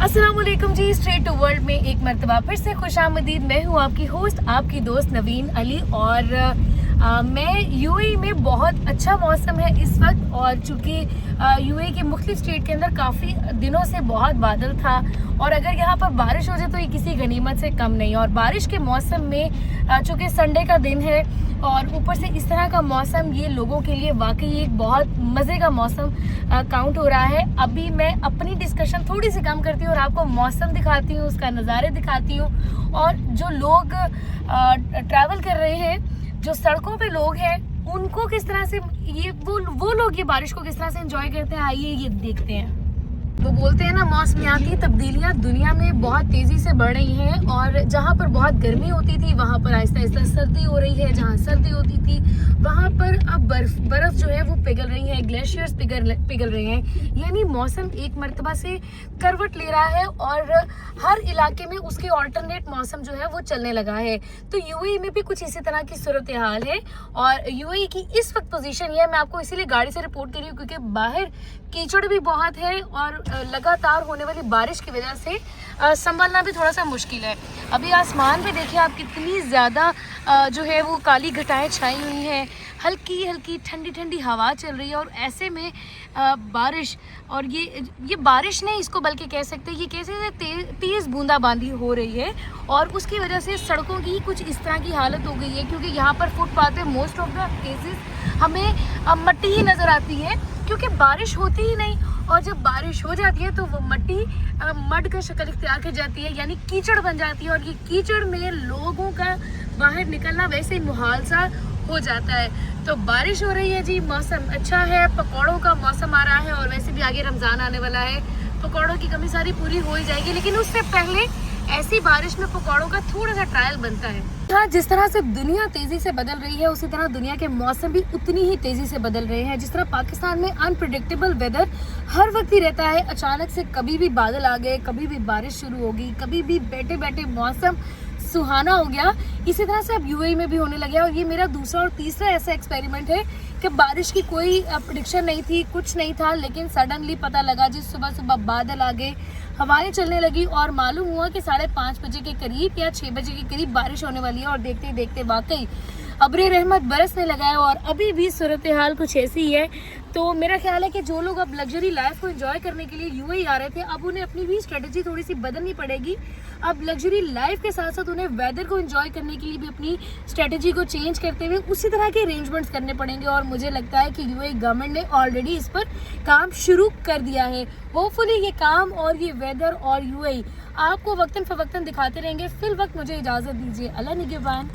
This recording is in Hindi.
अस्सलामुअलैकुम जी। स्ट्रेट टू वर्ल्ड में एक मरतबा फिर से खुशामदीद। मैं हूँ आपकी होस्ट, आपकी दोस्त नवीन अली। और मैं यूएई में बहुत अच्छा मौसम है इस वक्त। और चूँकि यूएई के मुख्तलिफ स्टेट के अंदर काफ़ी दिनों से बहुत बादल था, और अगर यहाँ पर बारिश हो जाए तो ये किसी गनीमत से कम नहीं। और बारिश के मौसम में चूँकि संडे का दिन है और ऊपर से इस तरह का मौसम, ये लोगों के लिए वाकई एक बहुत मज़े का मौसम काउंट हो रहा है। अभी मैं अपनी डिस्कशन थोड़ी सी कम करती हूँ और आपको मौसम दिखाती हूँ, उसका नज़ारे दिखाती हूँ। और जो लोग ट्रैवल कर रहे हैं, जो सड़कों पे लोग हैं, उनको किस तरह से वो लोग ये बारिश को किस तरह से एंजॉय करते हैं, आइए ये देखते हैं। वो बोलते हैं ना, मौसमियाती तब्दीलियां दुनिया में बहुत तेज़ी से बढ़ रही हैं। और जहाँ पर बहुत गर्मी होती थी वहाँ पर आहिस्ता आहिस्ता सर्दी हो रही है। जहाँ सर्दी होती थी वहाँ पर अब बर्फ़ जो है वो पिघल रही है, ग्लेशियर्स पिघल रहे हैं। यानी मौसम एक मरतबा से करवट ले रहा है और हर इलाके में उसके ऑल्टरनेट मौसम जो है वो चलने लगा है। तो यूएई में भी कुछ इसी तरह की सूरत हाल है। और यूएई की इस वक्त पोजीशन ये है, मैं आपको इसीलिए गाड़ी से रिपोर्ट कर रही हूँ क्योंकि बाहर कीचड़ भी बहुत है और लगातार होने वाली बारिश की वजह से संभलना भी थोड़ा सा मुश्किल है। अभी आसमान पे देखिए आप, कितनी ज़्यादा जो है वो काली घटाएं छाई हुई हैं। हल्की हल्की ठंडी ठंडी हवा चल रही है और ऐसे में बारिश, और ये बारिश नहीं इसको बल्कि कह सकते हैं, ये कैसे तेज़ बूंदाबांदी हो रही है। और उसकी वजह से सड़कों की कुछ इस तरह की हालत हो गई है क्योंकि यहाँ पर फुटपाथ पे मोस्ट ऑफ द केसेस हमें मट्टी ही नज़र आती है क्योंकि बारिश होती ही नहीं। और जब बारिश हो जाती है तो वो मट्टी मड का शक्ल इख्तियार कर जाती है, यानी कीचड़ बन जाती है। और ये कीचड़ में लोगों का बाहर निकलना वैसे ही मुहाल सा हो जाता है। तो बारिश हो रही है जी, मौसम अच्छा है, पकौड़ों का मौसम आ रहा है। और वैसे भी आगे रमज़ान आने वाला है, पकौड़ों की कमी सारी पूरी हो ही जाएगी। लेकिन उससे पहले ऐसी बारिश में पकौड़ों का थोड़ा सा ट्रायल बनता है। हाँ, जिस तरह से दुनिया तेज़ी से बदल रही है उसी तरह दुनिया के मौसम भी उतनी ही तेज़ी से बदल रहे हैं। जिस तरह पाकिस्तान में अनप्रिडिक्टेबल वेदर हर वक्त ही रहता है, अचानक से कभी भी बादल आ गए, कभी भी बारिश शुरू होगी, कभी भी बैठे बैठे मौसम सुहाना हो गया। इसी तरह से अब यूएई में भी होने लगे। और ये मेरा दूसरा और तीसरा ऐसा एक्सपेरिमेंट है कि बारिश की कोई प्रेडिक्शन नहीं थी, कुछ नहीं था, लेकिन सडनली पता लगा जी, सुबह सुबह बादल आ गए, हवाएं चलने लगी और मालूम हुआ कि 5:30 बजे के करीब या 6 बजे के करीब बारिश होने वाली है। और देखते ही देखते वाकई अब्रे रहमत बरसने लगा है और अभी भी सूरत हाल कुछ ऐसी ही है। तो मेरा ख्याल है कि जो लोग अब लग्जरी लाइफ को एंजॉय करने के लिए यूएई आ रहे थे, अब उन्हें अपनी भी स्ट्रेटजी थोड़ी सी बदलनी पड़ेगी। अब लग्जरी लाइफ के साथ साथ उन्हें वेदर को एंजॉय करने के लिए भी अपनी स्ट्रेटजी को चेंज करते हुए उसी तरह के अरेंजमेंट्स करने पड़ेंगे। और मुझे लगता है कि यूएई गवर्नमेंट ने ऑलरेडी इस पर काम शुरू कर दिया है। होपफुली ये काम और ये वेदर और यूएई आपको वक्तन फवक्तन दिखाते रहेंगे। फिल वक्त मुझे इजाज़त दीजिए। अल्लाह निगहबान।